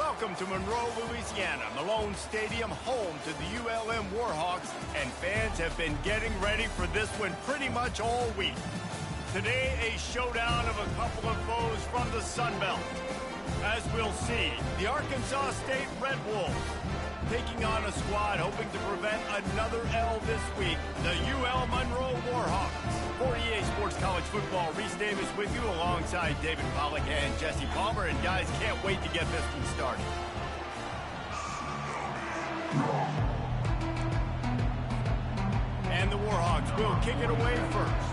Welcome to Monroe, Louisiana, Malone Stadium, home to the ULM Warhawks, and fans have been getting ready for this one pretty much all week. Today, a showdown of a couple of foes from the Sun Belt. As we'll see, the Arkansas State Red Wolves taking on a squad hoping to prevent another L this week, the UL Monroe Warhawks. 48 Sports College Football, Reese Davis with you alongside David Pollack and Jesse Palmer. And guys, can't wait to get this one started. And the Warhawks will kick it away first.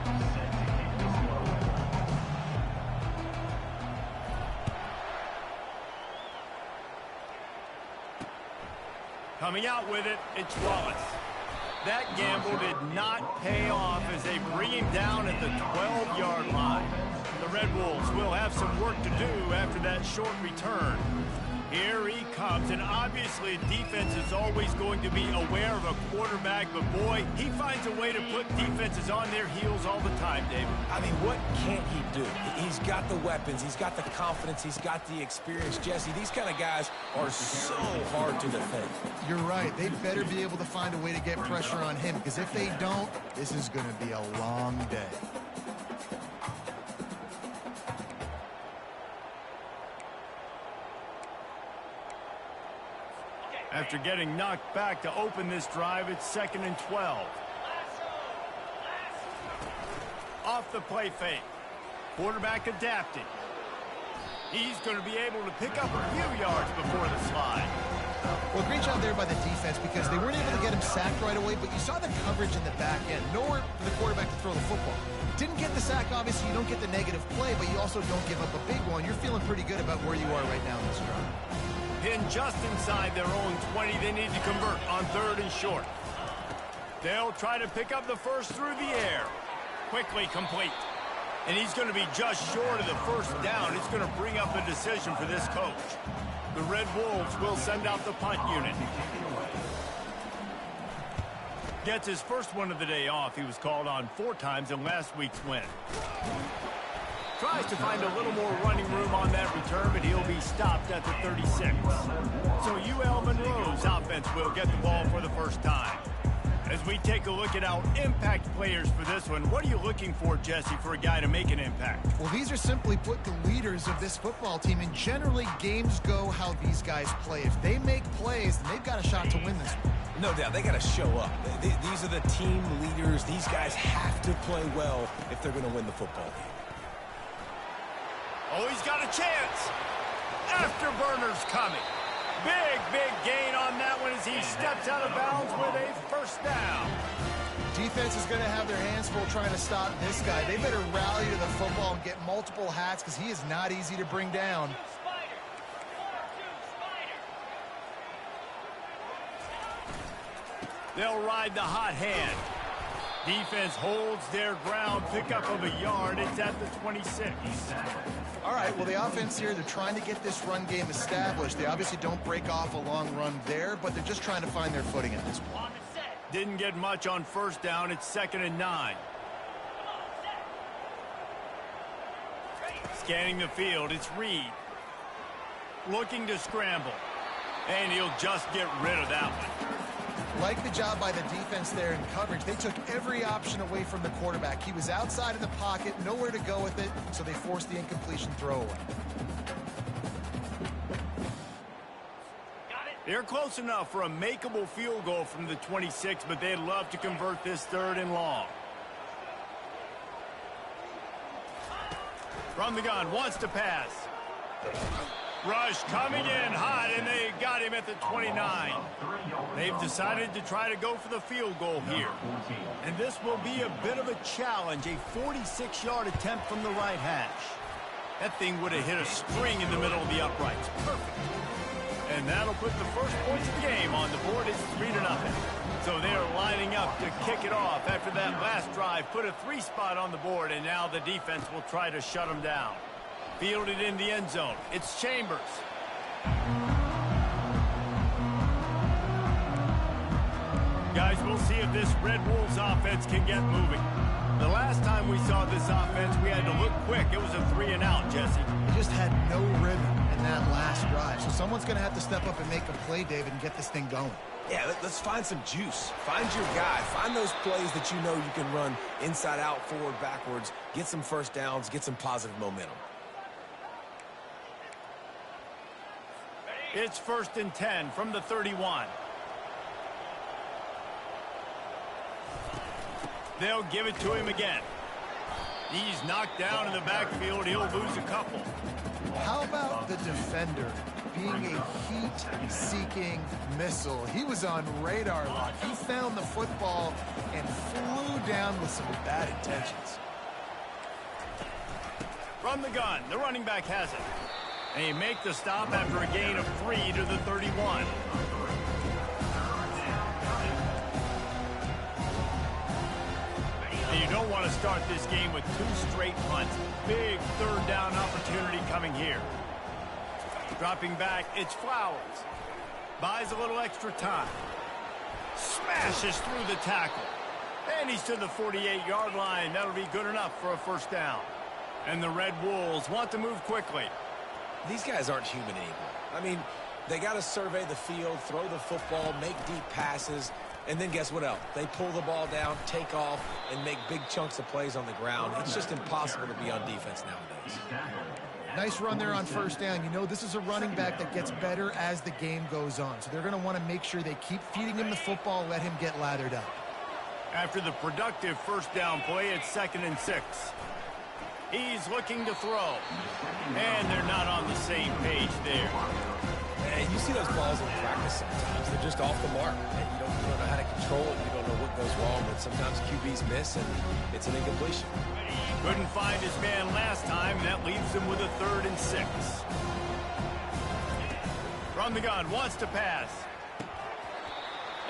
Coming out with it, it's Wallace. That gamble did not pay off as they bring him down at the 12-yard line. The Red Wolves will have some work to do after that short return. Here he comes, and obviously defense is always going to be aware of a quarterback, but boy, he finds a way to put defenses on their heels all the time, David. I mean, what can't he do? He's got the weapons, he's got the confidence, he's got the experience. Jesse, these kind of guys are so hard to defend. You're right. They better be able to find a way to get pressure on him, because if they don't, this is going to be a long day. After getting knocked back to open this drive, it's 2nd and 12. Off the play fake. Quarterback adapting. He's going to be able to pick up a few yards before the slide. Well, great job there by the defense, because they weren't able to get him sacked right away, but you saw the coverage in the back end. Nowhere for the quarterback to throw the football. Didn't get the sack, obviously. You don't get the negative play, but you also don't give up a big one. You're feeling pretty good about where you are right now in this drive. Pinned just inside their own 20. They need to convert on 3rd and short. They'll try to pick up the first through the air. Quickly complete. And he's going to be just short of the first down. It's going to bring up a decision for this coach. The Red Wolves will send out the punt unit. Gets his first one of the day off. He was called on 4 times in last week's win. Tries to find a little more running room on that return, but he'll be stopped at the 36. So UL Monroe's offense will get the ball for the first time. As we take a look at our impact players for this one, what are you looking for, Jesse, for a guy to make an impact? Well, these are simply put the leaders of this football team, and generally games go how these guys play. If they make plays, then they've got a shot to win this one. No doubt, they got to show up. These are the team leaders. These guys have to play well if they're going to win the football game. Oh, he's got a chance. Afterburner's coming. Big gain on that one as he steps out of bounds with a first down. Defense is going to have their hands full trying to stop this guy. They better rally to the football and get multiple hats, because he is not easy to bring down. They'll ride the hot hand. Defense holds their ground, pickup of a yard. It's at the 26. All right, well, the offense here, they're trying to get this run game established. They obviously don't break off a long run there, but they're just trying to find their footing at this point. Didn't get much on first down. It's 2nd and 9. Scanning the field, it's Reed. Looking to scramble. And he'll just get rid of that one. Like the job by the defense there in coverage. They took every option away from the quarterback. He was outside of the pocket, nowhere to go with it, so they forced the incompletion throwaway. They're close enough for a makeable field goal from the 26, but they'd love to convert this 3rd and long. From the gun, wants to pass. Rush coming in hot, and they got him at the 29. They've decided to try to go for the field goal here. And this will be a bit of a challenge, a 46-yard attempt from the right hash. That thing would have hit a string in the middle of the uprights. Perfect. And that'll put the first points of the game on the board. It's 3-0. So they're lining up to kick it off after that last drive. Put a 3 spot on the board, and now the defense will try to shut them down. Fielded in the end zone. It's Chambers. Guys, we'll see if this Red Wolves offense can get moving. The last time time we saw this offense, we had to look quick. It was a 3-and-out, Jesse. They just had no rhythm in that last drive. So someone's going to have to step up and make a play, David, and get this thing going. Yeah, let's find some juice. Find your guy. Find those plays that you know you can run inside out, forward, backwards, get some first downs, get some positive momentum. It's 1st and 10 from the 31. They'll give it to him again. He's knocked down in the backfield. He'll lose a couple. How about the defender being a heat-seeking missile? He was on radar lock. He found the football and flew down with some bad intentions. From the gun, the running back has it. And he make the stop after a gain of 3 to the 31. And you don't want to start this game with 2 straight punts. Big 3rd down opportunity coming here. Dropping back, it's Flowers. Buys a little extra time. Smashes through the tackle. And he's to the 48-yard line. That'll be good enough for a 1st down. And the Red Wolves want to move quickly. These guys aren't human anymore. I mean, they got to survey the field, throw the football, make deep passes, and then guess what else? They pull the ball down, take off, and make big chunks of plays on the ground. It's just impossible to be on defense nowadays. Nice run there on 1st down. You know, this is a running back that gets better as the game goes on. So they're going to want to make sure they keep feeding him the football, let him get lathered up. After the productive 1st down play, it's 2nd and 6. He's looking to throw. And they're not on the same page there. And you see those balls in practice sometimes. They're just off the mark. And you don't know how to control it. You don't know what goes wrong. But sometimes QBs miss, and it's an incompletion. Couldn't find his man last time. That leaves him with a 3rd and 6. From the gun, wants to pass.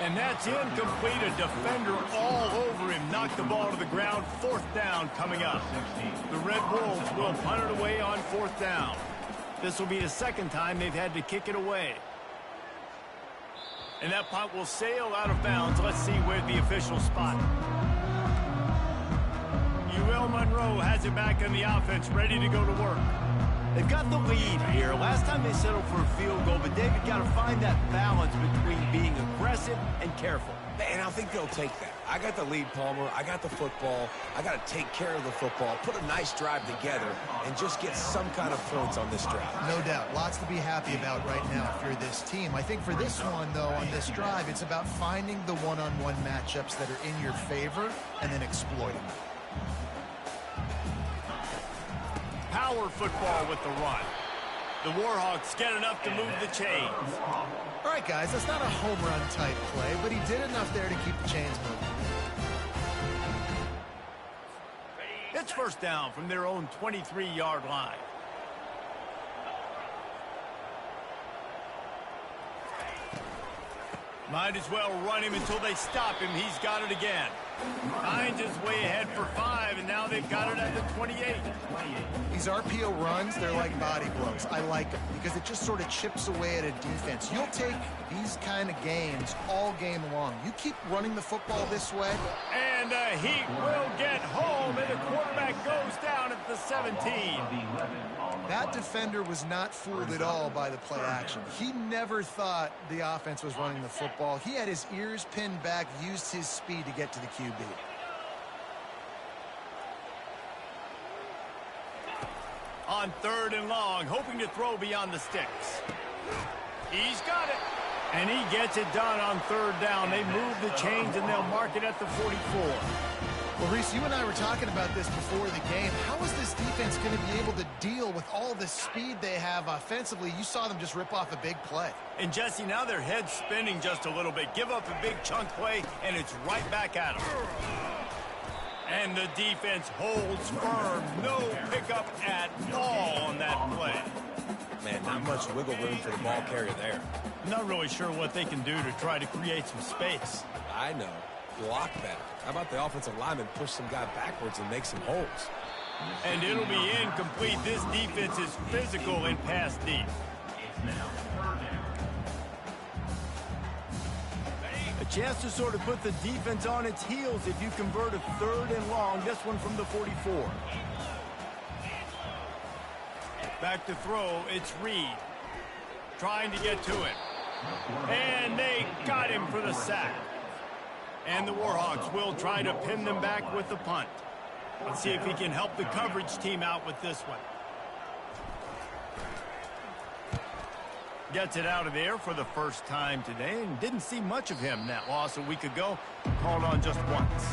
And that's incomplete. A defender all over him. Knocked the ball to the ground. 4th down coming up. The Red Wolves will punt it away on 4th down. This will be the 2nd time they've had to kick it away. And that punt will sail out of bounds. Let's see where the officials spot it. UL Monroe has it back in the offense, ready to go to work. They've got the lead here. Last time they settled for a field goal, but David got to find that balance between being aggressive and careful. And I think they'll take that. I got the lead, Palmer. I got the football. I got to take care of the football, put a nice drive together, and just get some kind of points on this drive. No doubt. Lots to be happy about right now if you're this team. I think for this one, though, on this drive, it's about finding the one-on-one matchups that are in your favor and then exploiting them. Power football with the run. The Warhawks get enough to move the chains. All right, guys, that's not a home run type play, but he did enough there to keep the chains moving. It's 1st down from their own 23-yard line. Might as well run him until they stop him. He's got it again. Finds his way ahead for 5, and now they've got it at the 28. These RPO runs, they're like body blows. I like them because it just sort of chips away at a defense. You'll take these kind of games all game long. You keep running the football this way. And he will get home, and the quarterback goes down at the 17. That defender was not fooled at all by the play action. He never thought the offense was running the football. He had his ears pinned back, used his speed to get to the QB. On 3rd and long, hoping to throw beyond the sticks. He's got it. And he gets it done on 3rd down. They move the chains, and they'll mark it at the 44. Well, Reese, you and I were talking about this before the game. How is this defense going to be able to deal with all the speed they have offensively? You saw them just rip off a big play. And, Jesse, now their head's spinning just a little bit. Give up a big chunk play, and it's right back at them. And the defense holds firm. No pickup at all on that play. Man, not much wiggle room for the ball carrier there. I'm not really sure what they can do to try to create some space. I know. Block better. How about the offensive lineman push some guy backwards and make some holes? And it'll be incomplete. This defense is physical and pass deep. A chance to sort of put the defense on its heels if you convert a 3rd and long, this one from the 44. Back to throw, it's Reed. Trying to get to it. And they got him for the sack. And the Warhawks will try to pin them back with the punt. Let's see if he can help the coverage team out with this one. Gets it out of there for the first time today, and didn't see much of him. That loss a week ago, called on just once.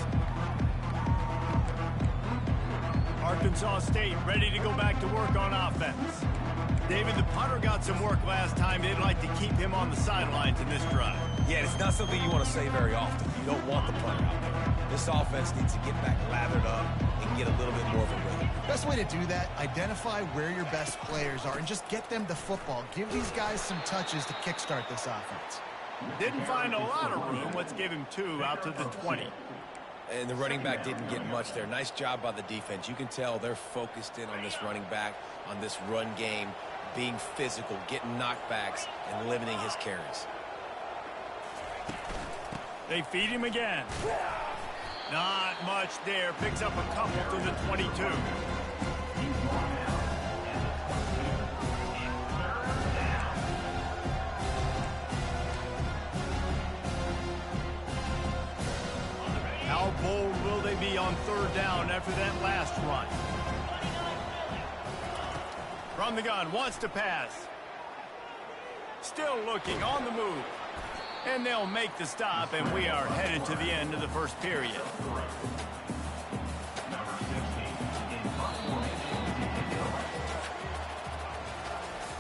Arkansas State ready to go back to work on offense. David, the punter got some work last time. They'd like to keep him on the sidelines in this drive. Yeah, it's not something you want to say very often. You don't want the punter out there. This offense needs to get back lathered up and get a little bit more of a rhythm. Best way to do that, identify where your best players are and just get them the football. Give these guys some touches to kickstart this offense. Didn't find a lot of room. Let's give him 2 out to the 20. And the running back didn't get much there. Nice job by the defense. You can tell they're focused in on this running back, on this run game, being physical, getting knockbacks, and limiting his carries. They feed him again. Not much there. Picks up a couple to the 22. How bold will they be on 3rd down after that last run? From the gun, wants to pass. Still looking, on the move. And they'll make the stop, and we are headed to the end of the first period.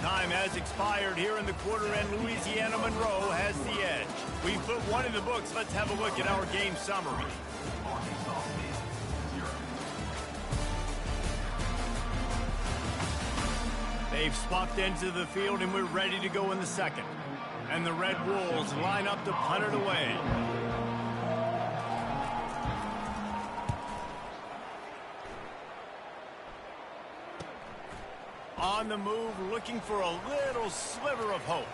Time has expired here in the quarter, and Louisiana Monroe has the edge. We've put one in the books. Let's have a look at our game summary. They've swapped into the field, and we're ready to go in the second. And the Red Wolves line up to punt it away. On the move, looking for a little sliver of hope.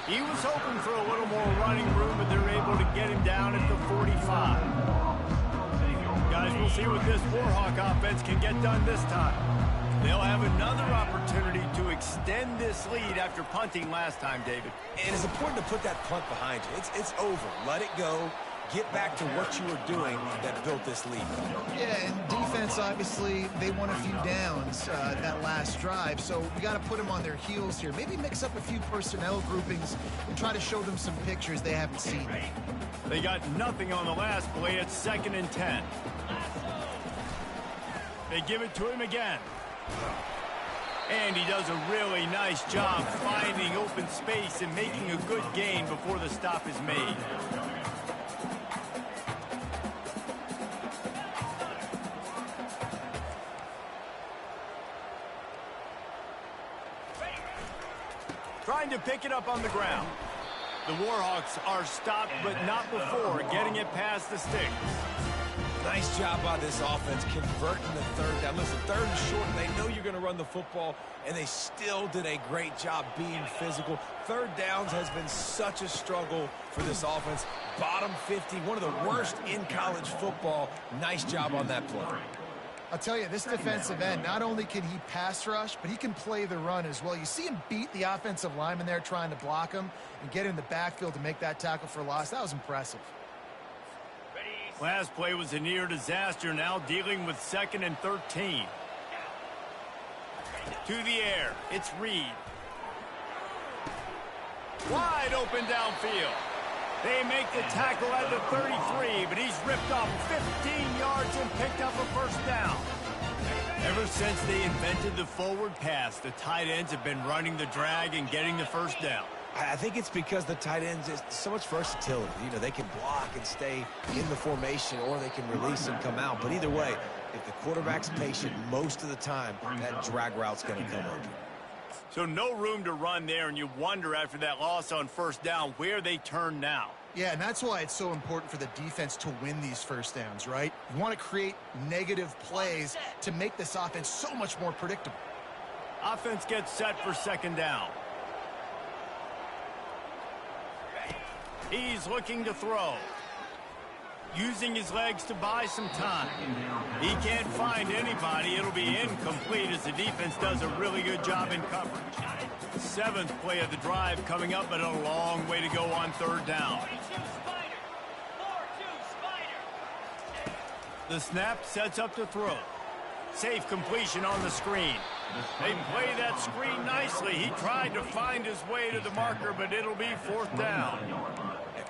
He was hoping for a little more running room, but they're able to get him down at the 45. Guys, we'll see what this Warhawk offense can get done this time. They'll have another opportunity to extend this lead after punting last time, David. And it's important to put that punt behind you. It's over. Let it go. Get back to what you were doing that built this lead. Yeah, and defense, obviously, they won a few downs that last drive, so we got to put them on their heels here. Maybe mix up a few personnel groupings and try to show them some pictures they haven't seen. They got nothing on the last play. It's 2nd and 10. They give it to him again. And he does a really nice job finding open space and making a good gain before the stop is made. Trying to pick it up on the ground. The Warhawks are stopped, but not before getting it past the sticks. Nice job by this offense converting the 3rd down. Listen, 3rd and short, and they know you're going to run the football, and they still did a great job being physical. 3rd downs has been such a struggle for this offense. Bottom 50, one of the worst in college football. Nice job on that play. I'll tell you, this defensive end, not only can he pass rush, but he can play the run as well. You see him beat the offensive lineman there trying to block him and get in the backfield to make that tackle for loss. That was impressive. Last play was a near disaster, now dealing with 2nd and 13. To the air, it's Reed. Wide open downfield. They make the tackle at the 33, but he's ripped off 15 yards and picked up a 1st down. Ever since they invented the forward pass, the tight ends have been running the drag and getting the 1st down. I think it's because the tight ends is so much versatility. You know, they can block and stay in the formation, or they can release and come out. But either way, if the quarterback's patient most of the time, that drag route's going to come open. So no room to run there, and you wonder after that loss on 1st down where they turn now. Yeah, and that's why it's so important for the defense to win these 1st downs, right? You want to create negative plays to make this offense so much more predictable. Offense gets set for 2nd down. He's looking to throw. Using his legs to buy some time. He can't find anybody. It'll be incomplete as the defense does a really good job in coverage. 7th play of the drive coming up, but a long way to go on 3rd down. The snap sets up to throw. Safe completion on the screen. They play that screen nicely. He tried to find his way to the marker, but it'll be 4th down.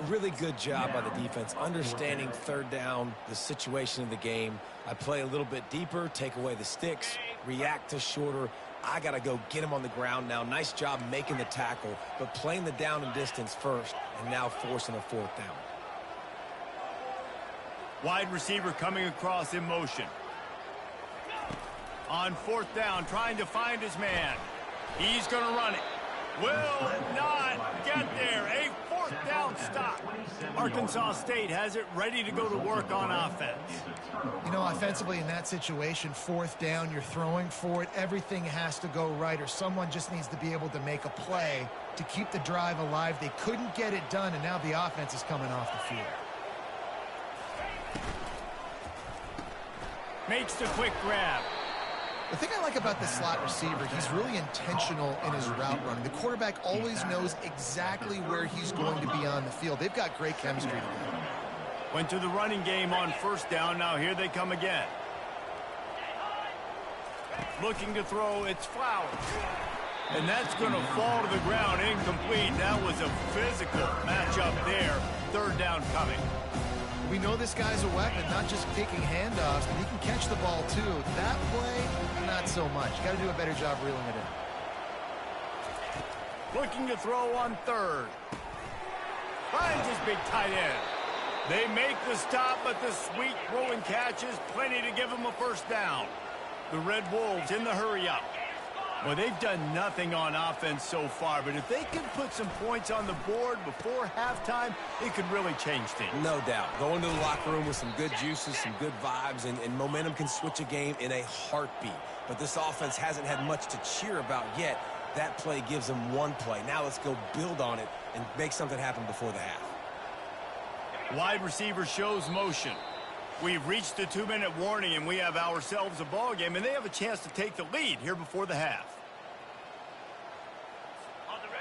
Really good job by the defense, understanding 3rd down, the situation of the game. I play a little bit deeper, take away the sticks, react to shorter. I got to go get him on the ground now. Nice job making the tackle, but playing the down and distance first, and now forcing a 4th down. Wide receiver coming across in motion. On 4th down, trying to find his man. He's going to run it. Will not get there. A 4th down stop. Arkansas State has it ready to go to work on offense. You know, offensively in that situation, 4th down, you're throwing for it. Everything has to go right, or someone just needs to be able to make a play to keep the drive alive. They couldn't get it done, and now the offense is coming off the field. Makes the quick grab. The thing I like about the slot receiver, he's really intentional in his route running. The quarterback always knows exactly where he's going to be on the field. They've got great chemistry together. Went to the running game on 1st down. Now here they come again. Looking to throw, it's Flowers. And that's going to fall to the ground, incomplete. That was a physical matchup there. 3rd down coming. We know this guy's a weapon, not just kicking handoffs, but he can catch the ball too. That play, not so much. Got to do a better job reeling it in. Looking to throw on 3rd. Finds his big tight end. They make the stop, but the sweet throw and catch is plenty to give them a 1st down. The Red Wolves in the hurry-up. Well, they've done nothing on offense so far, but if they can put some points on the board before halftime, it could really change things. No doubt. Go into the locker room with some good juices, some good vibes, and momentum can switch a game in a heartbeat. But this offense hasn't had much to cheer about yet. That play gives them one play. Now let's go build on it and make something happen before the half. Wide receiver shows motion. We've reached the 2-minute warning, and we have ourselves a ball game, and they have a chance to take the lead here before the half.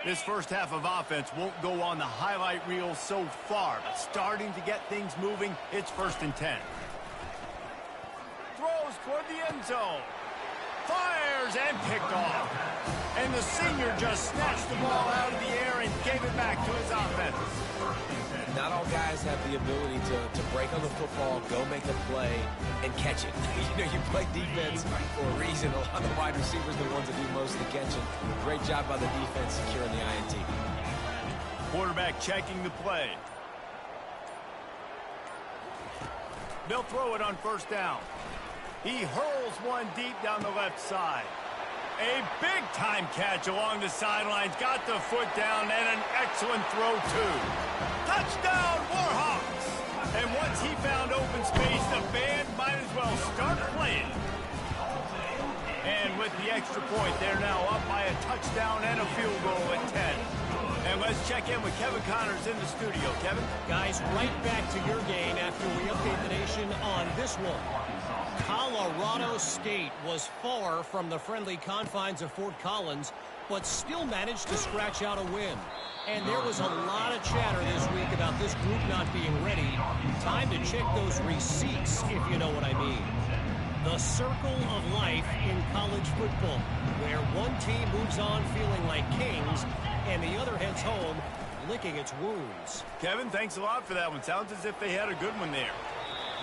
This first half of offense won't go on the highlight reel so far, but starting to get things moving, it's 1st and 10. Throws toward the end zone. Fires and picked off. And the senior just snatched the ball out of the air and gave it back to his offense. Not all guys have the ability to break on the football, go make a play, and catch it. You know, you play defense for a reason. A lot of the wide receivers are the ones that do most of the catching. Great job by the defense securing the INT. Quarterback checking the play. They'll throw it on 1st down. He hurls one deep down the left side. A big-time catch along the sidelines. Got the foot down and an excellent throw, too. Touchdown, Warhawks! And once he found open space, the band might as well start playing. And with the extra point, they're now up by a touchdown and a field goal at 10. And let's check in with Kevin Connors in the studio. Kevin? Guys, right back to your game after we update the nation on this one. Colorado State was far from the friendly confines of Fort Collins, but still managed to scratch out a win. And there was a lot of chatter this week about this group not being ready. Time to check those receipts, if you know what I mean. The circle of life in college football, where one team moves on feeling like kings, and the other heads home licking its wounds. Kevin, thanks a lot for that one. Sounds as if they had a good one there.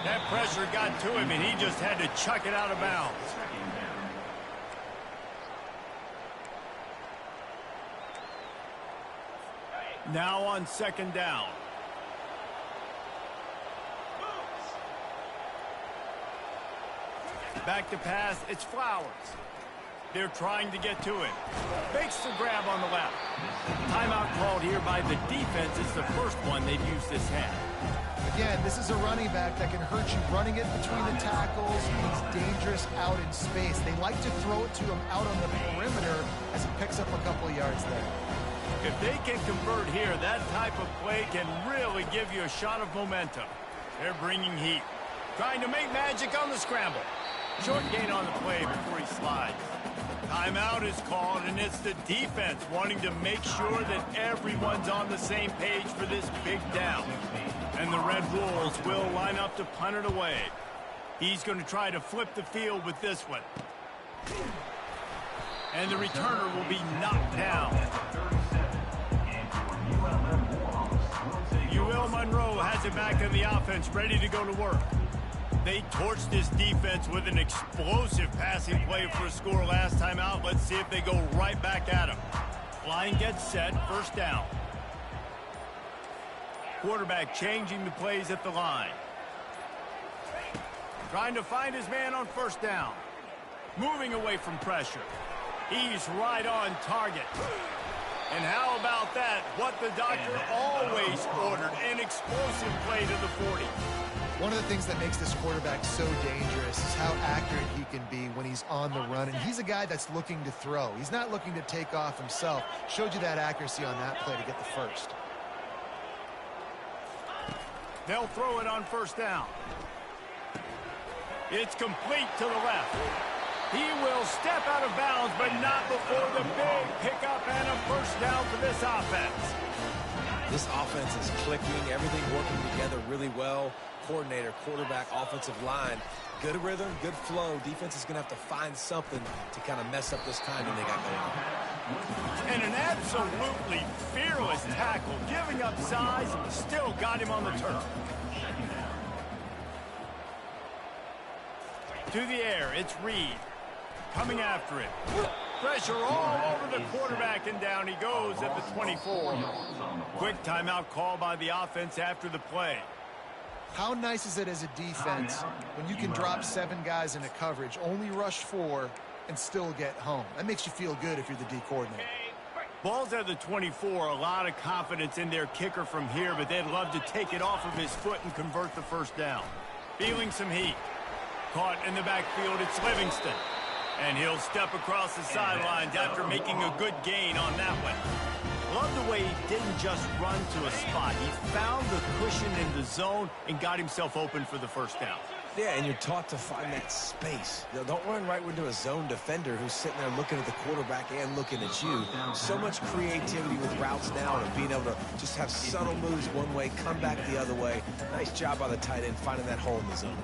That pressure got to him, and he just had to chuck it out of bounds. Now on 2nd down. Back to pass, it's Flowers. They're trying to get to him. Fakes the grab on the left. Timeout called here by the defense. It's the first one they've used this half. Again, this is a running back that can hurt you running it between the tackles. He's dangerous out in space. They like to throw it to him out on the perimeter as he picks up a couple of yards there. If they can convert here, that type of play can really give you a shot of momentum. They're bringing heat. Trying to make magic on the scramble. Short gain on the play before he slides. Timeout is called, and it's the defense wanting to make sure that everyone's on the same page for this big down. And the Red Wolves will line up to punt it away. He's going to try to flip the field with this one. And the returner will be knocked down. UL Monroe has it back in the offense, ready to go to work. They torched this defense with an explosive passing play for a score last time out. Let's see if they go right back at him. Line gets set, first down. Quarterback changing the plays at the line. Trying to find his man on first down. Moving away from pressure. He's right on target. And how about that? What the doctor always ordered, an explosive play to the 40. One of the things that makes this quarterback so dangerous is how accurate he can be when he's on the run. And he's a guy that's looking to throw. He's not looking to take off himself. Showed you that accuracy on that play to get the first. They'll throw it on first down. It's complete to the left. He will step out of bounds, but not before the big pickup and a first down for this offense. This offense is clicking, everything working together really well. Coordinator, quarterback, offensive line. Good rhythm, good flow. Defense is going to have to find something to kind of mess up this timing they got going on. And an absolutely fearless tackle, giving up size, still got him on the turf. To the air, it's Reed. Coming after it. Pressure all over the quarterback, and down he goes at the 24. Quick timeout call by the offense after the play. How nice is it as a defense when you can drop 7 guys into coverage, only rush 4, and still get home? That makes you feel good if you're the D coordinator. Ball's at the 24. A lot of confidence in their kicker from here, but they'd love to take it off of his foot and convert the first down. Feeling some heat. Caught in the backfield, it's Livingston. And he'll step across the sidelines after making a good gain on that one. Love the way he didn't just run to a spot. He found the cushion in the zone and got himself open for the first down. Yeah, and you're taught to find that space. Don't run right into a zone defender who's sitting there looking at the quarterback and looking at you. So much creativity with routes now and being able to just have subtle moves one way, come back the other way. Nice job by the tight end finding that hole in the zone.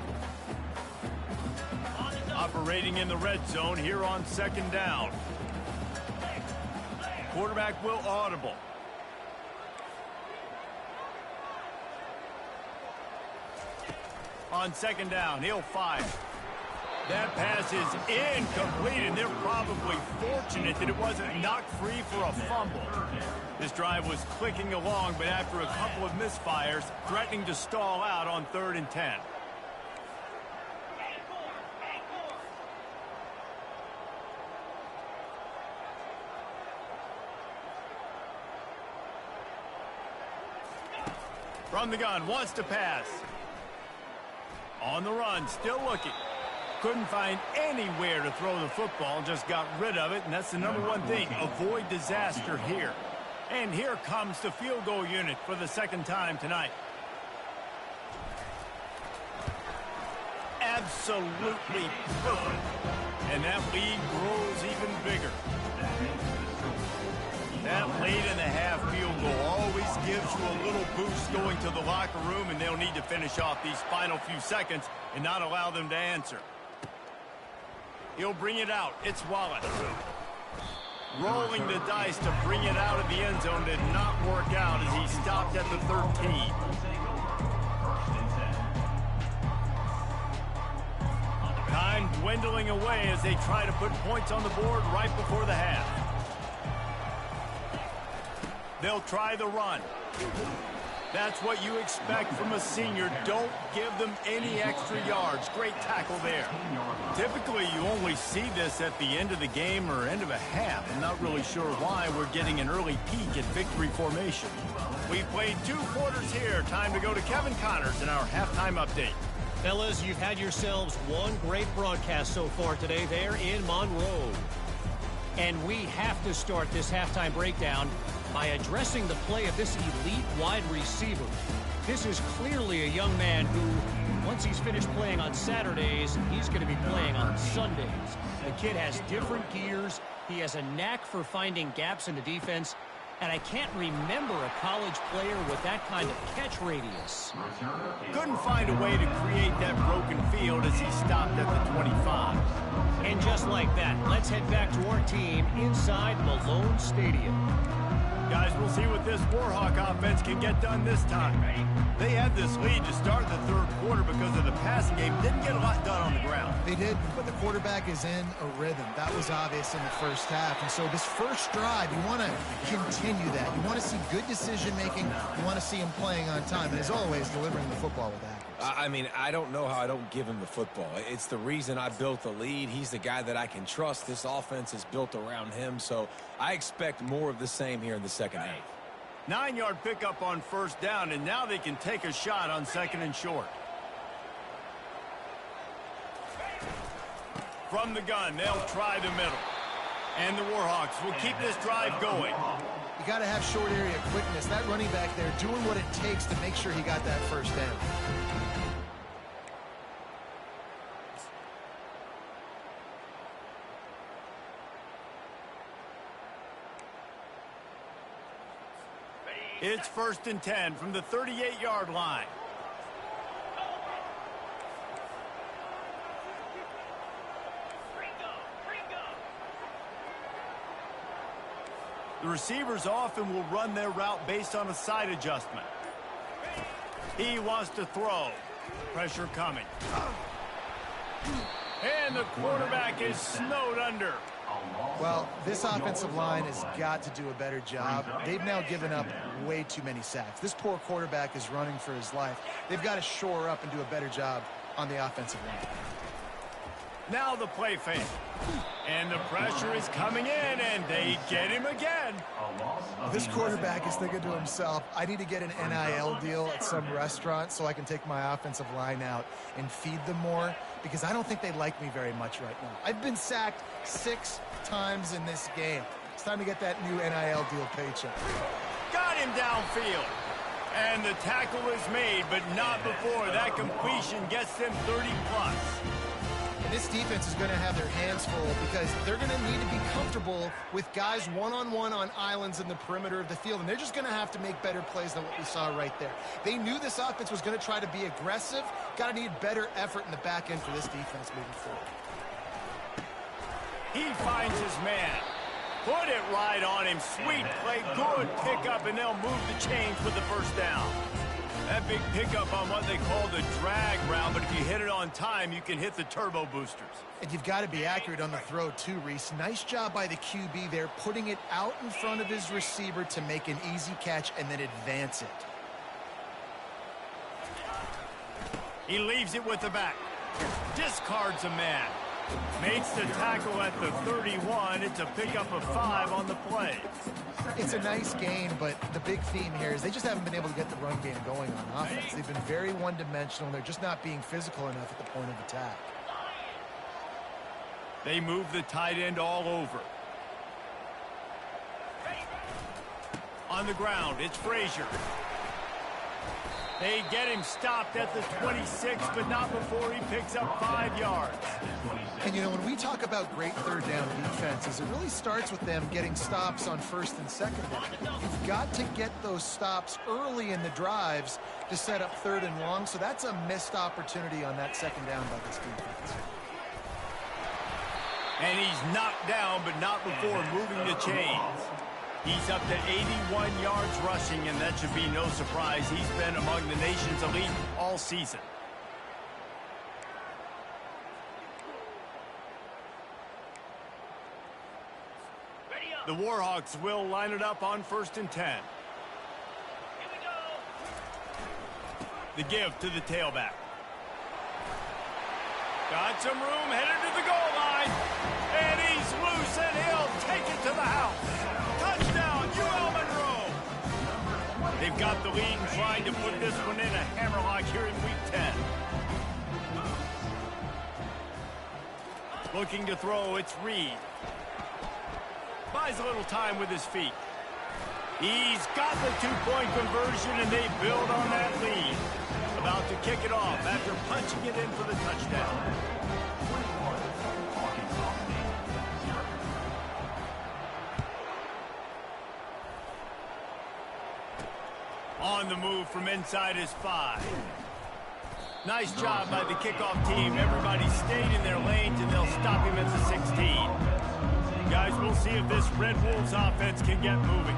Operating in the red zone here on second down. Quarterback will audible. On second down, he'll fire. That pass is incomplete, and they're probably fortunate that it wasn't knocked free for a fumble. This drive was clicking along, but after a couple of misfires, threatening to stall out on 3rd and 10. From the gun, wants to pass. On the run, still looking. Couldn't find anywhere to throw the football, just got rid of it, and that's the number one thing. Avoid disaster here. And here comes the field goal unit for the second time tonight. Absolutely perfect. And that lead grows even bigger. That late in the half field goal always gives you a little boost going to the locker room, and they'll need to finish off these final few seconds and not allow them to answer. He'll bring it out. It's Wallace. Rolling the dice to bring it out of the end zone did not work out as he stopped at the 13. Time dwindling away as they try to put points on the board right before the half. They'll try the run. That's what you expect from a senior. Don't give them any extra yards. Great tackle there. Typically, you only see this at the end of the game or end of a half. I'm not really sure why we're getting an early peek at victory formation. We played 2 quarters here. Time to go to Kevin Connors in our halftime update. Fellas, you've had yourselves one great broadcast so far today there in Monroe. And we have to start this halftime breakdown by addressing the play of this elite wide receiver. This is clearly a young man who, once he's finished playing on Saturdays, he's going to be playing on Sundays. The kid has different gears. He has a knack for finding gaps in the defense. And I can't remember a college player with that kind of catch radius. Couldn't find a way to create that broken field as he stopped at the 25. And just like that, let's head back to our team inside Malone Stadium. Guys, we'll see what this Warhawk offense can get done this time. They had this lead to start the third quarter because of the passing game. Didn't get a lot done on the ground. They did, but the quarterback is in a rhythm. That was obvious in the first half. And so this first drive, you want to continue that. You want to see good decision-making. You want to see him playing on time. And as always, delivering the football with accuracy. I mean, I don't know how I don't give him the football. It's the reason I built the lead. He's the guy that I can trust. This offense is built around him, so I expect more of the same here in the second half. 9-yard pickup on first down, and now they can take a shot on second and short. From the gun, they'll try the middle. And the Warhawks will keep this drive going. You got to have short area quickness. That running back there doing what it takes to make sure he got that first down. It's 1st and 10 from the 38-yard line. The receivers often will run their route based on a side adjustment. He wants to throw. Pressure coming. And the quarterback is snowed under. Well, this offensive line has got to do a better job. They've now given up way too many sacks. This poor quarterback is running for his life. They've got to shore up and do a better job on the offensive line. Now the play fake. And the pressure is coming in, and they get him again. This quarterback is thinking to himself, I need to get an NIL deal at some restaurant so I can take my offensive line out and feed them more, because I don't think they like me very much right now. I've been sacked 6 times in this game. It's time to get that new NIL deal paycheck. Got him downfield. And the tackle is made, but not before that completion gets them 30+. This defense is going to have their hands full because they're going to need to be comfortable with guys one-on-one on islands in the perimeter of the field, and they're just going to have to make better plays than what we saw right there. They knew this offense was going to try to be aggressive. Got to need better effort in the back end for this defense moving forward. He finds his man. Put it right on him. Sweet play, good pickup, and they'll move the chains with the first down. That big pickup on what they call the drag route, but if you hit it on time, you can hit the turbo boosters. And you've got to be accurate on the throw too, Reese. Nice job by the QB there, putting it out in front of his receiver to make an easy catch and then advance it. He leaves it with the back. Discards a man. Makes the tackle at the 31. It's a pickup of 5 on the play. It's a nice game, but the big theme here is they just haven't been able to get the run game going on offense. They've been very one-dimensional, and they're just not being physical enough at the point of attack. They move the tight end all over. On the ground, it's Frazier. They get him stopped at the 26, but not before he picks up 5 yards. And, you know, when we talk about great third down defenses, it really starts with them getting stops on first and second down. You've got to get those stops early in the drives to set up third and long, so that's a missed opportunity on that second down by this defense. And he's knocked down, but not before moving the chains. He's up to 81 yards rushing, and that should be no surprise. He's been among the nation's elite all season. The Warhawks will line it up on 1st and 10. The give to the tailback. Got some room, headed to the goal line. And he's loose, and he'll take it to the house. Touchdown, UL Monroe. They've got the lead and trying to put this one in a hammerlock here in Week 10. Looking to throw, it's Reed. Buys a little time with his feet. He's got the two-point conversion, and they build on that lead. About to kick it off after punching it in for the touchdown. On the move from inside his 5. Nice job by the kickoff team. Everybody stayed in their lanes, and they'll stop him at the 16. Guys, we'll see if this Red Wolves offense can get moving.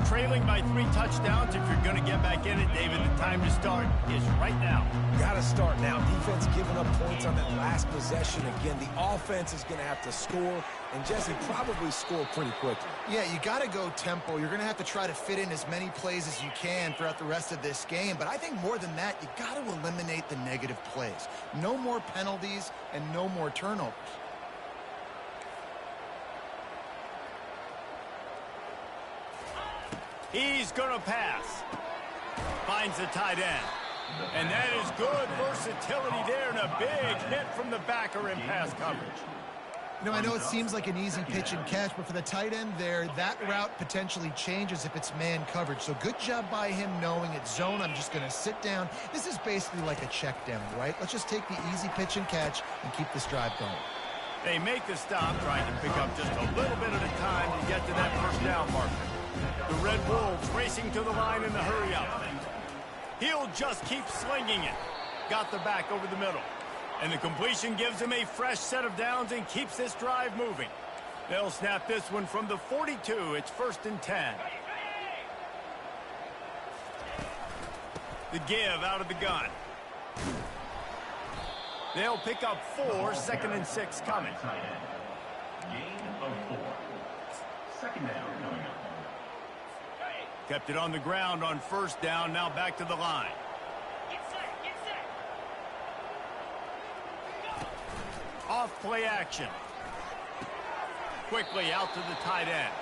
Trailing by 3 touchdowns. If you're going to get back in it, David, the time to start is right now. Got to start now. Defense giving up points on that last possession. Again, the offense is going to have to score, and Jesse probably score pretty quickly. Yeah, you got to go tempo. You're going to have to try to fit in as many plays as you can throughout the rest of this game. But I think more than that, you got to eliminate the negative plays. No more penalties and no more turnovers. He's going to pass. Finds the tight end. And that is good versatility there, and a big hit from the backer in pass coverage. You know, I know it seems like an easy pitch and catch, but for the tight end there, that route potentially changes if it's man coverage. So good job by him knowing it's zone. I'm just going to sit down. This is basically like a check down, right? Let's just take the easy pitch and catch and keep this drive going. They make the stop, trying to pick up just a little bit at a time to get to that first down marker. The Red Wolves racing to the line in the hurry-up. He'll just keep slinging it. Got the back over the middle. And the completion gives him a fresh set of downs and keeps this drive moving. They'll snap this one from the 42. It's 1st and 10. The give out of the gun. They'll pick up 4, 2nd and 6 coming. Gain of 4. 2nd down coming up. Kept it on the ground on 1st down, now back to the line. Off play action. Quickly out to the tight end.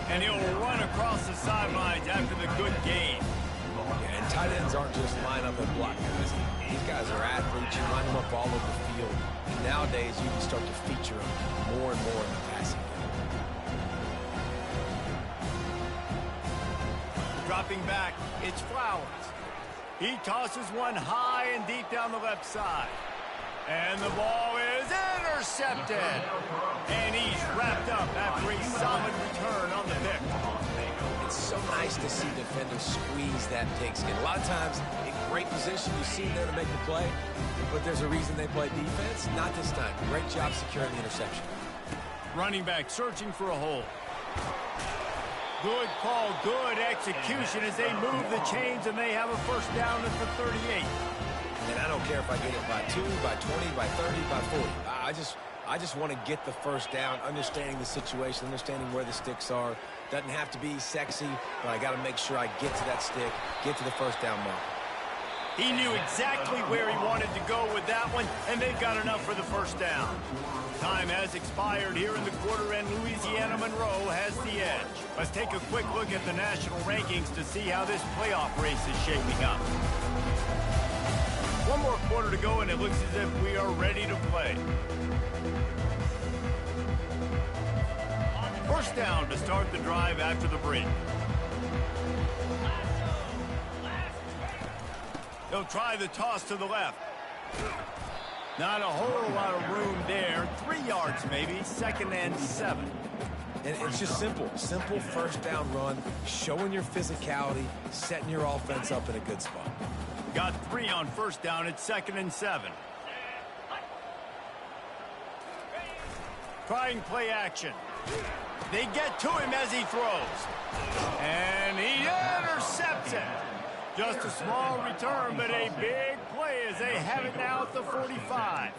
And he'll run across the sidelines after the good gain. Yeah, and tight ends aren't just line up and block guys. These guys are athletes. You line them up all over the field. And nowadays, you can start to feature them more and more in the passing game. Dropping back, it's Flowers. He tosses one high and deep down the left side. And the ball is intercepted. And he's wrapped up after a solid return on the pick. It's so nice to see defenders squeeze that pigskin. A lot of times, in great position, you see them there to make the play. But there's a reason they play defense. Not this time. Great job securing the interception. Running back searching for a hole. Good call, good execution as they move the chains, and they have a first down at the 38. And I don't care if I get it by 2, by 20, by 30, by 40. I just want to get the first down, understanding the situation, understanding where the sticks are. Doesn't have to be sexy, but I got to make sure I get to that stick, get to the first down mark. He knew exactly where he wanted to go with that one, and they've got enough for the first down. Time has expired here in the quarter, and Louisiana Monroe has the edge. Let's take a quick look at the national rankings to see how this playoff race is shaping up. One more quarter to go, and it looks as if we are ready to play. First down to start the drive after the break. They'll try the toss to the left. Not a whole lot of room there. 3 yards maybe, 2nd and 7. And it's just simple. Simple first down run, showing your physicality, setting your offense up in a good spot. Got 3 on first down at 2nd and 7. Trying play action. They get to him as he throws. And he intercepts it. Just a small return, but a big play as they have it now at the 45.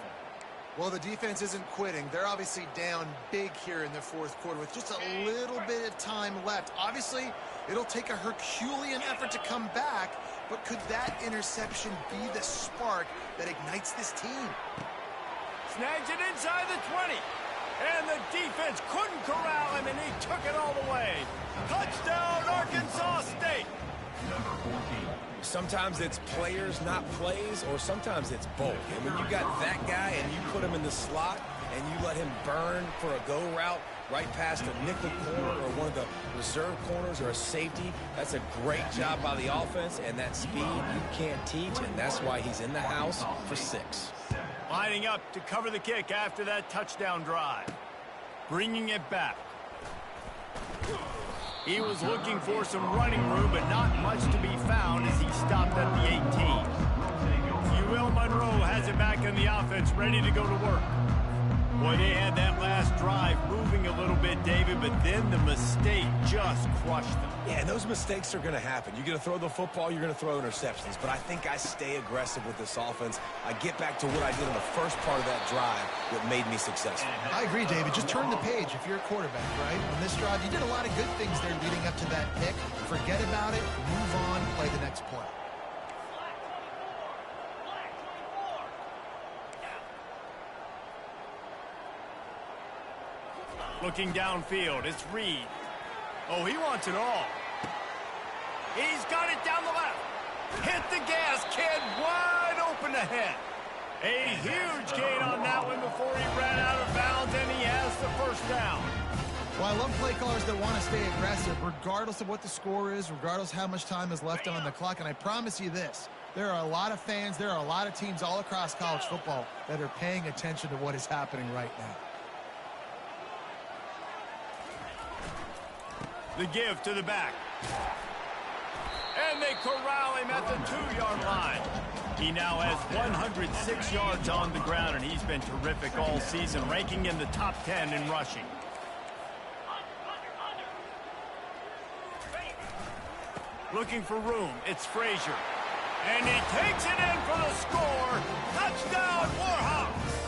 Well, the defense isn't quitting. They're obviously down big here in the fourth quarter with just a little bit of time left. Obviously, it'll take a Herculean effort to come back, but could that interception be the spark that ignites this team? Snags it inside the 20. And the defense couldn't corral him, and he took it all the way. Touchdown, Arkansas State. Sometimes it's players, not plays, or sometimes it's both. And when you got that guy and you put him in the slot and you let him burn for a go route, right past a nickel corner or one of the reserve corners or a safety. That's a great job by the offense, and that speed you can't teach, and that's why he's in the house for 6. Lining up to cover the kick after that touchdown drive. Bringing it back. He was looking for some running room, but not much to be found as he stopped at the 18. Ewell Monroe has it back in the offense, ready to go to work. Boy, they had that last drive moving a little bit, David, but then the mistake just crushed them. Yeah, and those mistakes are going to happen. You're going to throw the football, you're going to throw interceptions. But I think I stay aggressive with this offense. I get back to what I did in the first part of that drive that made me successful. I agree, David. Just turn the page if you're a quarterback, right? On this drive, you did a lot of good things there leading up to that pick. Forget about it, move on, play the next play. Looking downfield, it's Reed. Oh, he wants it all. He's got it down the left. Hit the gas, kid, wide open ahead. A huge gain on that one before he ran out of bounds, and he has the first down. Well, I love play callers that want to stay aggressive, regardless of what the score is, regardless how much time is left on the clock. And I promise you this, there are a lot of fans, there are a lot of teams all across college football that are paying attention to what is happening right now. The give to the back. And they corral him at the 2-yard line. He now has 106 yards on the ground, and he's been terrific all season, ranking in the top 10 in rushing. Looking for room, it's Frazier. And he takes it in for the score. Touchdown, Warhawks!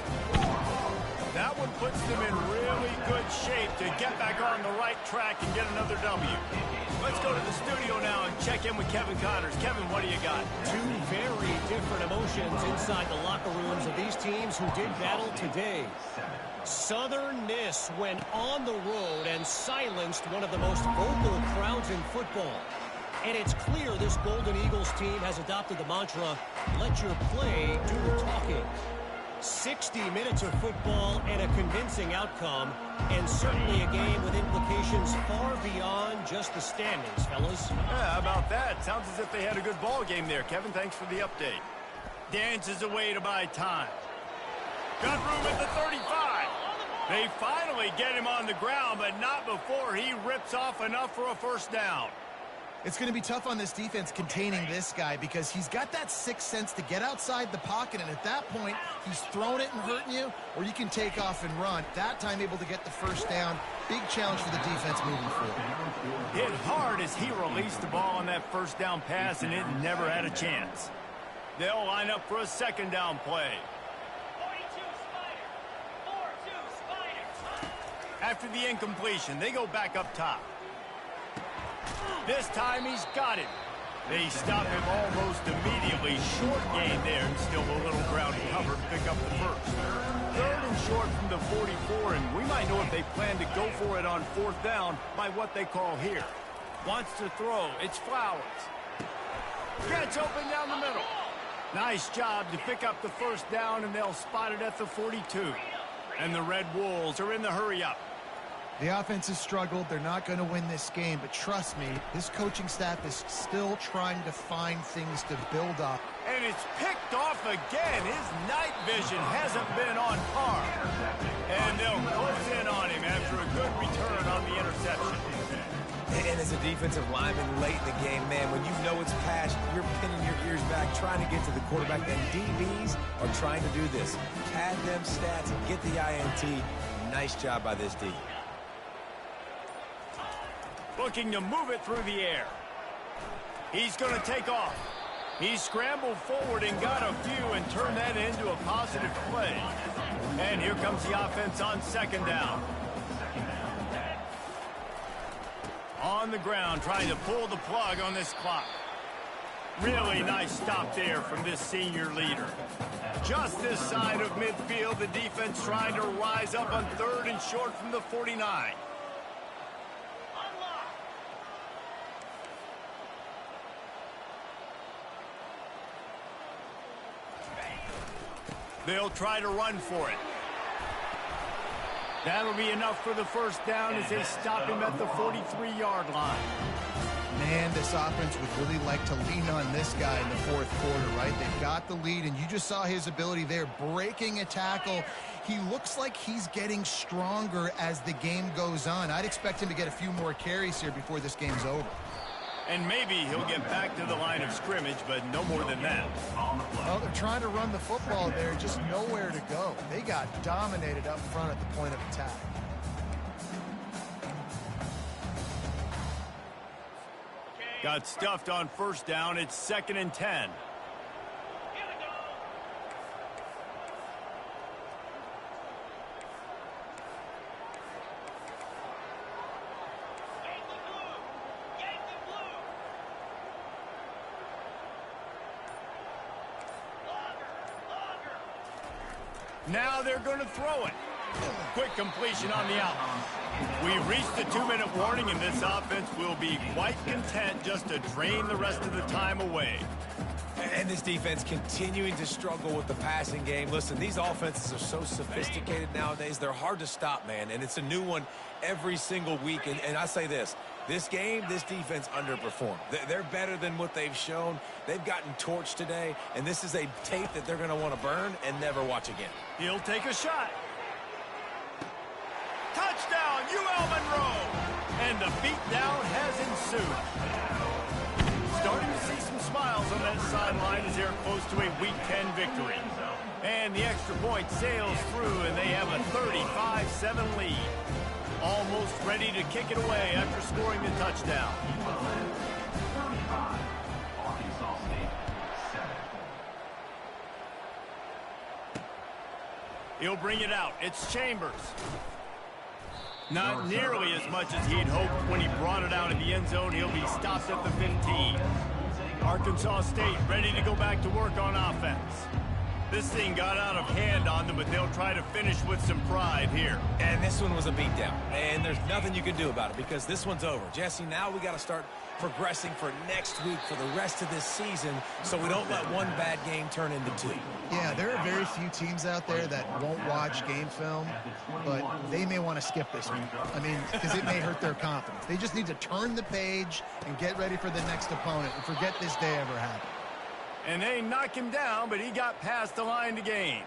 That one puts them in really good shape to get back on the right track and get another W. Let's go to the studio now and check in with Kevin Connors. Kevin, what do you got? Two very different emotions inside the locker rooms of these teams who did battle today. Southern Miss went on the road and silenced one of the most vocal crowds in football. And it's clear this Golden Eagles team has adopted the mantra, let your play do the talking. 60 minutes of football and a convincing outcome, and certainly a game with implications far beyond just the standings, fellas. Yeah, how about that? Sounds as if they had a good ball game there. Kevin, thanks for the update. Dances away to buy time. Got room at the 35. They finally get him on the ground, but not before he rips off enough for a first down. It's going to be tough on this defense containing this guy because he's got that sixth sense to get outside the pocket, and at that point, he's throwing it and hurting you, or you can take off and run. That time able to get the first down. Big challenge for the defense moving forward. Hit hard as he released the ball on that first down pass, and it never had a chance. They'll line up for a second down play. 42 Spiders. After the incompletion, they go back up top. This time he's got it. They stop him almost immediately. Short gain there, and still a little ground cover to pick up the first. Third and short from the 44, and we might know if they plan to go for it on fourth down by what they call here. Wants to throw. It's Flowers. Gets open down the middle. Nice job to pick up the first down, and they'll spot it at the 42. And the Red Wolves are in the hurry-up. The offense has struggled. They're not going to win this game, but trust me, this coaching staff is still trying to find things to build up. And it's picked off again. His night vision hasn't been on par. And they'll close in on him after a good return on the interception. And as a defensive lineman late in the game, man, when you know it's pass, you're pinning your ears back, trying to get to the quarterback. And DBs are trying to do this. Pad them stats and get the INT. Nice job by this D. Looking to move it through the air. He's going to take off. He scrambled forward and got a few and turned that into a positive play. And here comes the offense on second down. On the ground, trying to pull the plug on this clock. Really nice stop there from this senior leader. Just this side of midfield, the defense trying to rise up on third and short from the 49. They'll try to run for it. That'll be enough for the first down as they stop him at the 43-yard line. Man, this offense would really like to lean on this guy in the fourth quarter, right? They got the lead, and you just saw his ability there, breaking a tackle. He looks like he's getting stronger as the game goes on. I'd expect him to get a few more carries here before this game's over. And maybe he'll get back to the line of scrimmage, but no more than that. Well, they're trying to run the football there, just nowhere to go. They got dominated up front at the point of attack. Got stuffed on first down. It's 2nd and 10. Now they're going to throw it. Quick completion on the out. We reached the 2-minute warning, and this offense will be quite content just to drain the rest of the time away. And this defense continuing to struggle with the passing game. Listen, these offenses are so sophisticated nowadays. They're hard to stop, man, and it's a new one every single week. And I say this game, this defense underperformed. They're better than what they've shown. They've gotten torched today, and this is a tape that they're going to want to burn and never watch again. He'll take a shot. Touchdown, UL Monroe! And the beatdown has ensued. Starting to see some smiles on that sideline as they're close to a Week 10 victory. And the extra point sails through, and they have a 35-7 lead. Almost ready to kick it away after scoring the touchdown. 35, Arkansas State, 7. He'll bring it out. It's Chambers. Not nearly as much as he'd hoped when he brought it out in the end zone. He'll be stopped at the 15. Arkansas State ready to go back to work on offense. This thing got out of hand on them, but they'll try to finish with some pride here. And this one was a beatdown, and there's nothing you can do about it because this one's over. Jesse, now we got to start progressing for next week for the rest of this season so we don't let one bad game turn into two. Yeah, there are very few teams out there that won't watch game film, but they may want to skip this one. I mean, because it may hurt their confidence. They just need to turn the page and get ready for the next opponent and forget this day ever happened. And they knock him down, but he got past the line to gain.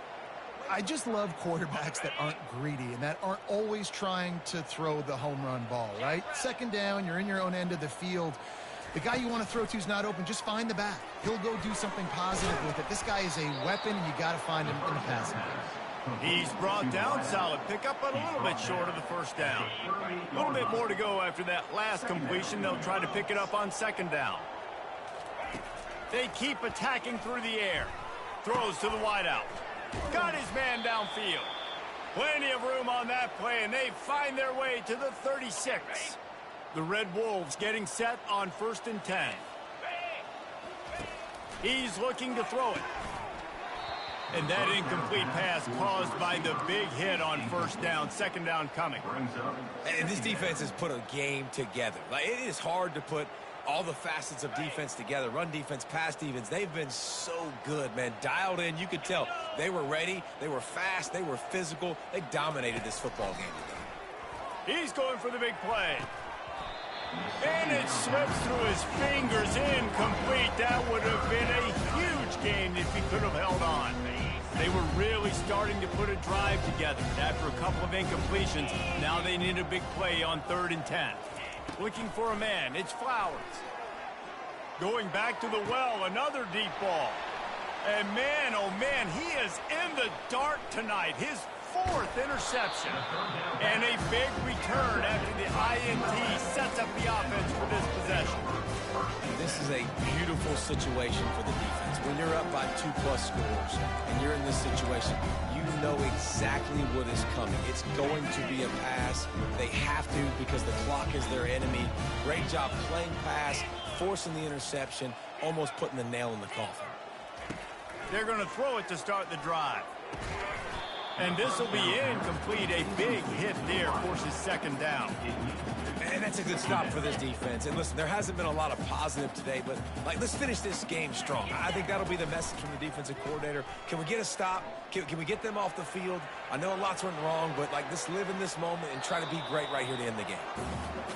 I just love quarterbacks that aren't greedy and that aren't always trying to throw the home run ball, right? Second down, you're in your own end of the field. The guy you want to throw to is not open. Just find the back. He'll go do something positive with it. This guy is a weapon, and you got to find him in the passing game. He's brought down, solid pickup, but a little bit short of the first down. A little bit more to go after that last completion. They'll try to pick it up on second down. They keep attacking through the air. Throws to the wideout. Got his man downfield. Plenty of room on that play, and they find their way to the 36. The Red Wolves getting set on 1st and 10. He's looking to throw it. And that incomplete pass caused by the big hit on first down. Second down coming. And this defense has put a game together. Like, it is hard to put all the facets of defense together. Run defense, pass defense. They've been so good, man. Dialed in. You could tell they were ready. They were fast. They were physical. They dominated this football game today. He's going for the big play. And it slips through his fingers, incomplete. That would have been a huge game if he could have held on. They were really starting to put a drive together. After a couple of incompletions, now they need a big play on 3rd and 10. Looking for a man, it's Flowers. Going back to the well, another deep ball. And man, oh man, he is in the dark tonight. His 4th interception. And a big return after the INT sets up the offense for this possession. This is a beautiful situation for the defense. When you're up by 2+ scores and you're in this situation, you know exactly what is coming. It's going to be a pass. They have to because the clock is their enemy. Great job playing pass, forcing the interception, almost putting the nail in the coffin. They're going to throw it to start the drive. And this will be incomplete. A big hit there forces second down. And that's a good stop for this defense. And listen, there hasn't been a lot of positive today, but let's finish this game strong. I think that'll be the message from the defensive coordinator. Can we get a stop? Can we get them off the field? I know lots went wrong, but like, let's live in this moment and try to be great right here to end the game.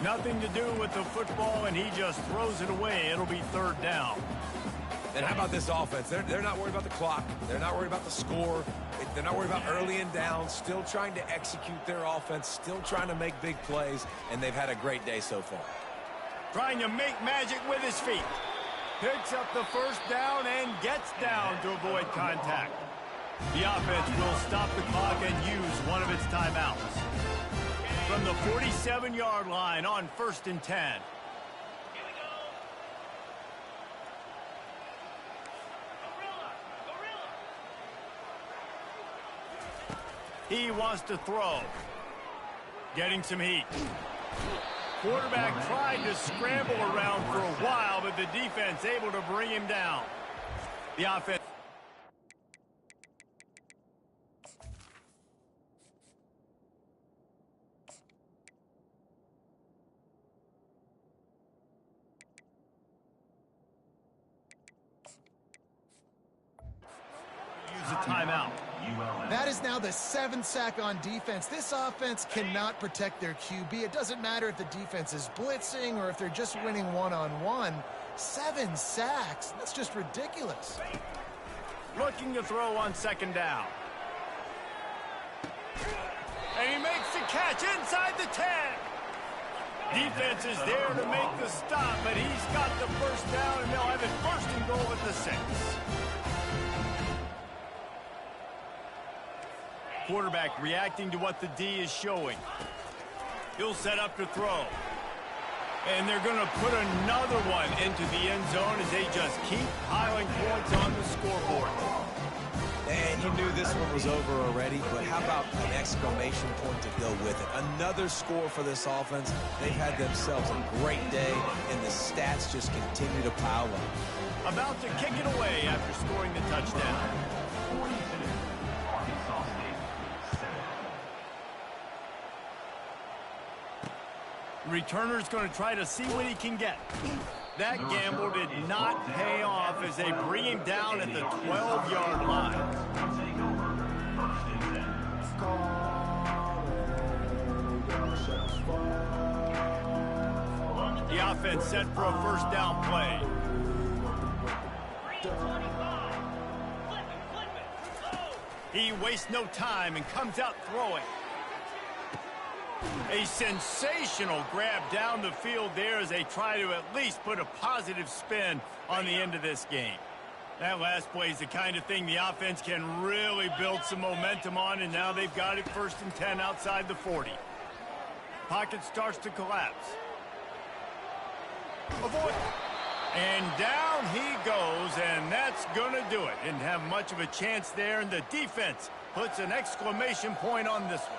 Nothing to do with the football, and he just throws it away. It'll be third down. And how about this offense? They're not worried about the clock. They're not worried about the score. They're not worried about early and down. Still trying to execute their offense. Still trying to make big plays. And they've had a great day so far. Trying to make magic with his feet. Picks up the first down and gets down to avoid contact. The offense will stop the clock and use one of its timeouts. From the 47-yard line on 1st and 10. He wants to throw. Getting some heat. Quarterback tried to scramble around for a while, but the defense able to bring him down. The offense. Use a timeout. That is now the 7th sack on defense. This offense cannot protect their QB. It doesn't matter if the defense is blitzing or if they're just winning one-on-one. 7 sacks. That's just ridiculous. Looking to throw on 2nd down. And he makes the catch inside the 10. Defense is there to make the stop, but he's got the first down, and they'll have it 1st and goal at the 6. Quarterback reacting to what the D is showing. He'll set up to throw. And they're going to put another one into the end zone as they just keep piling points on the scoreboard. And you knew this one was over already, but how about an exclamation point to go with it? Another score for this offense. They've had themselves a great day, and the stats just continue to pile up. About to kick it away after scoring the touchdown. Returner's going to try to see what he can get. That gamble did not pay off as they bring him down at the 12-yard line. The offense set for a first down play. 325. Flip it. Oh. He wastes no time and comes out throwing. A sensational grab down the field there as they try to at least put a positive spin on the end of this game. That last play is the kind of thing the offense can really build some momentum on, and now they've got it 1st and 10 outside the 40. Pocket starts to collapse. Avoid. And down he goes, and that's going to do it. Didn't have much of a chance there, and the defense puts an exclamation point on this one.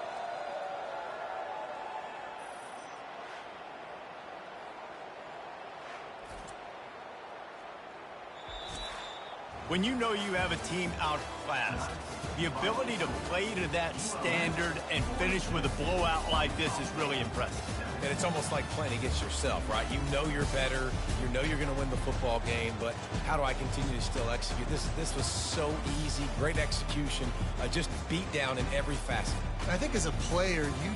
When you know you have a team outclassed, the ability to play to that standard and finish with a blowout like this is really impressive. And it's almost like playing against yourself, right? You know you're better. You know you're going to win the football game, but how do I continue to still execute? This was so easy. Great execution. Just beat down in every facet. I think as a player, you